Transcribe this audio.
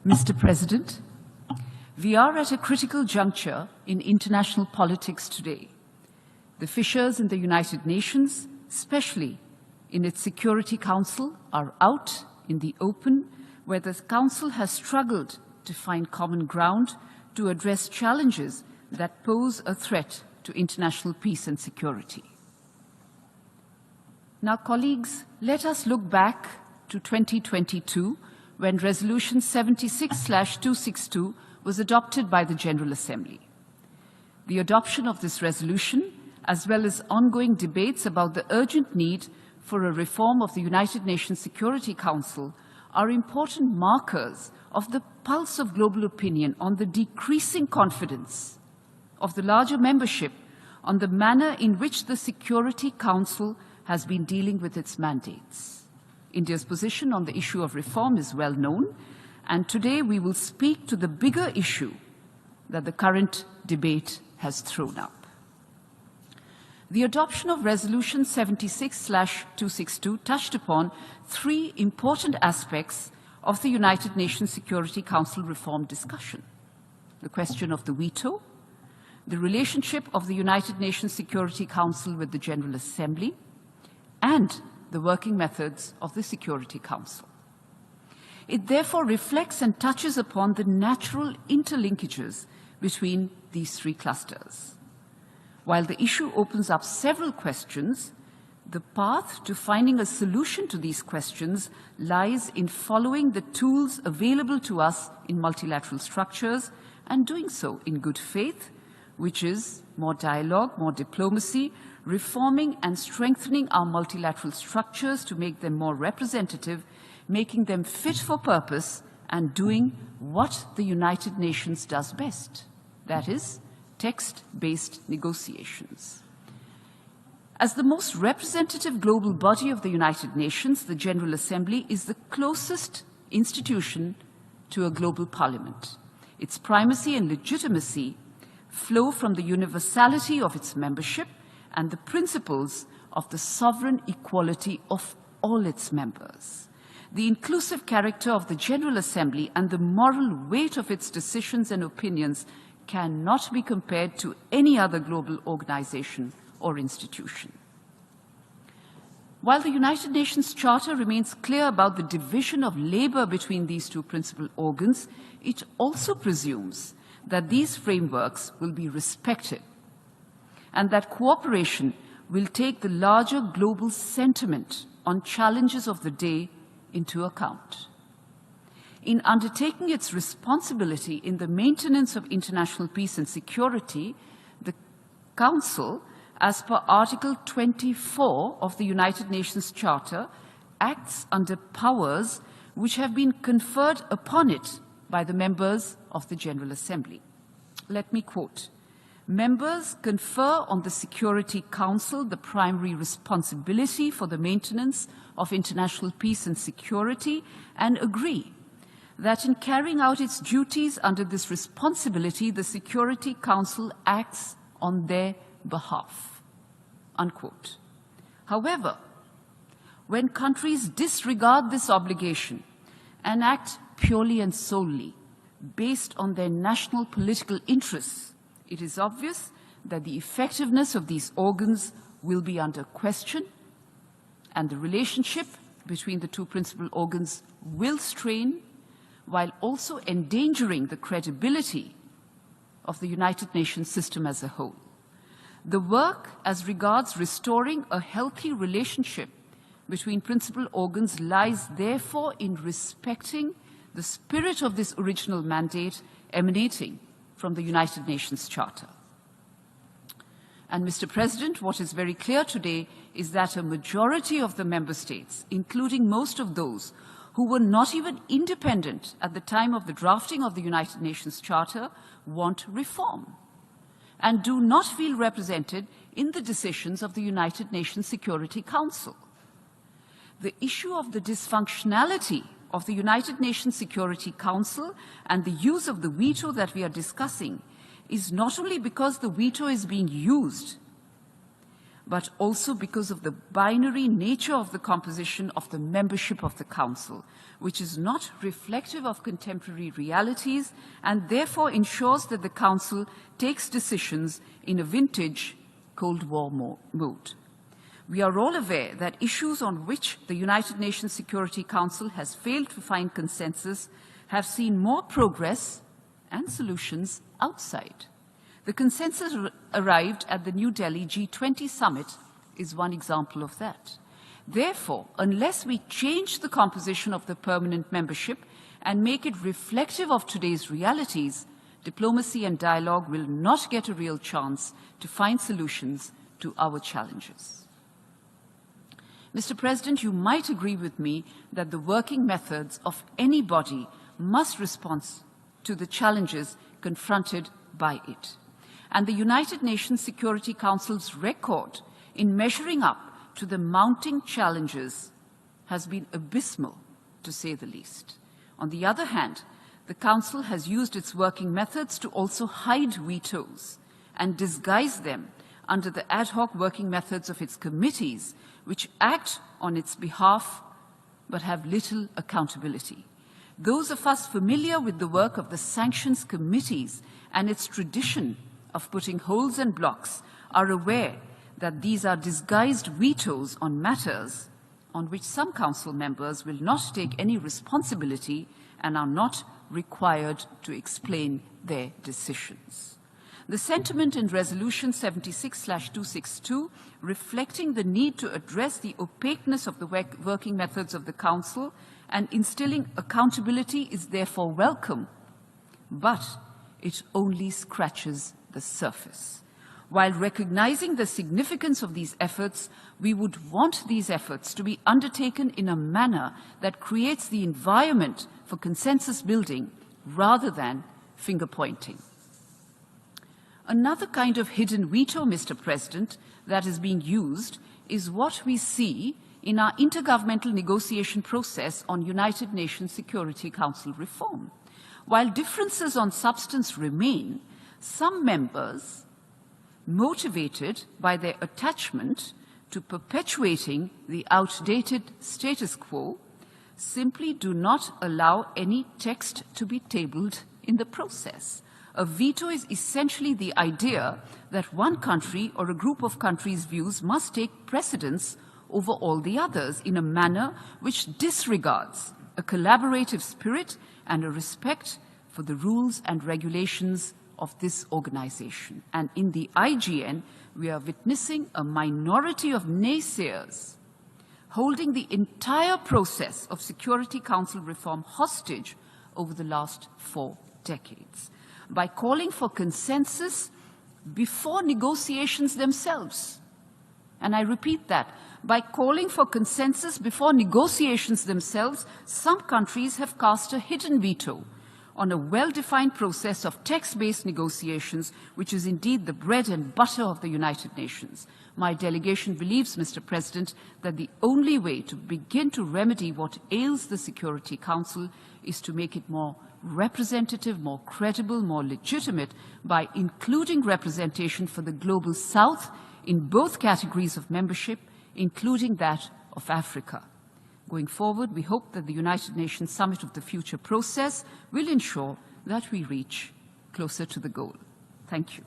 Mr. President, we are at a critical juncture in international politics today. The fissures in the United Nations, especially in its Security Council, are out in the open, where the Council has struggled to find common ground to address challenges that pose a threat to international peace and security. Now, colleagues, let us look back to 2022, when Resolution 76/262 was adopted by the General Assembly. The adoption of this resolution, as well as ongoing debates about the urgent need for a reform of the United Nations Security Council, are important markers of the pulse of global opinion on the decreasing confidence of the larger membership on the manner in which the Security Council has been dealing with its mandates. India's position on the issue of reform is well known, and today we will speak to the bigger issue that the current debate has thrown up. The adoption of Resolution 76/262 touched upon three important aspects of the United Nations Security Council reform discussion: the question of the veto, the relationship of the United Nations Security Council with the General Assembly, and the working methods of the Security Council. It therefore reflects and touches upon the natural interlinkages between these three clusters. While the issue opens up several questions, the path to finding a solution to these questions lies in following the tools available to us in multilateral structures and doing so in good faith, which is more dialogue, more diplomacy, reforming and strengthening our multilateral structures to make them more representative, making them fit for purpose, and doing what the United Nations does best, that is, text-based negotiations. As the most representative global body of the United Nations, the General Assembly is the closest institution to a global parliament. Its primacy and legitimacy flow from the universality of its membership and the principles of the sovereign equality of all its members. The inclusive character of the General Assembly and the moral weight of its decisions and opinions cannot be compared to any other global organization or institution. While the United Nations Charter remains clear about the division of labor between these two principal organs, it also presumes that these frameworks will be respected and that cooperation will take the larger global sentiment on challenges of the day into account. In undertaking its responsibility in the maintenance of international peace and security, the Council, as per Article 24 of the United Nations Charter, acts under powers which have been conferred upon it by the members of the General Assembly. Let me quote: "Members confer on the Security Council the primary responsibility for the maintenance of international peace and security and agree that in carrying out its duties under this responsibility, the Security Council acts on their behalf." Unquote. However, when countries disregard this obligation and act purely and solely based on their national political interests, it is obvious that the effectiveness of these organs will be under question, and the relationship between the two principal organs will strain, while also endangering the credibility of the United Nations system as a whole. The work as regards restoring a healthy relationship between principal organs lies therefore in respecting the spirit of this original mandate emanating from the United Nations Charter. And Mr. President, what is very clear today is that a majority of the member states, including most of those who were not even independent at the time of the drafting of the United Nations Charter, want reform and do not feel represented in the decisions of the United Nations Security Council. The issue of the dysfunctionality of the United Nations Security Council and the use of the veto that we are discussing is not only because the veto is being used, but also because of the binary nature of the composition of the membership of the Council, which is not reflective of contemporary realities and therefore ensures that the Council takes decisions in a vintage Cold War mode. We are all aware that issues on which the United Nations Security Council has failed to find consensus have seen more progress and solutions outside. The consensus arrived at the New Delhi G20 summit is one example of that. Therefore, unless we change the composition of the permanent membership and make it reflective of today's realities, diplomacy and dialogue will not get a real chance to find solutions to our challenges. Mr. President, you might agree with me that the working methods of any body must respond to the challenges confronted by it. And the United Nations Security Council's record in measuring up to the mounting challenges has been abysmal, to say the least. On the other hand, the Council has used its working methods to also hide vetoes and disguise them under the ad hoc working methods of its committees, which act on its behalf but have little accountability. Those of us familiar with the work of the sanctions committees and its tradition of putting holes and blocks are aware that these are disguised vetoes on matters on which some Council members will not take any responsibility and are not required to explain their decisions. The sentiment in Resolution 76/262, reflecting the need to address the opaqueness of the working methods of the Council and instilling accountability, is therefore welcome, but it only scratches the surface. While recognizing the significance of these efforts, we would want these efforts to be undertaken in a manner that creates the environment for consensus building rather than finger-pointing. Another kind of hidden veto, Mr. President, that is being used is what we see in our intergovernmental negotiation process on United Nations Security Council reform. While differences on substance remain, some members, motivated by their attachment to perpetuating the outdated status quo, simply do not allow any text to be tabled in the process. A veto is essentially the idea that one country or a group of countries' views must take precedence over all the others in a manner which disregards a collaborative spirit and a respect for the rules and regulations of this organization. And in the IGN, we are witnessing a minority of naysayers holding the entire process of Security Council reform hostage over the last 4 decades by calling for consensus before negotiations themselves. And I repeat that, by calling for consensus before negotiations themselves, some countries have cast a hidden veto on a well-defined process of text-based negotiations, which is indeed the bread and butter of the United Nations. My delegation believes, Mr. President, that the only way to begin to remedy what ails the Security Council is to make it more representative, more credible, more legitimate by including representation for the Global South in both categories of membership, including that of Africa. Going forward, we hope that the United Nations Summit of the Future process will ensure that we reach closer to the goal. Thank you.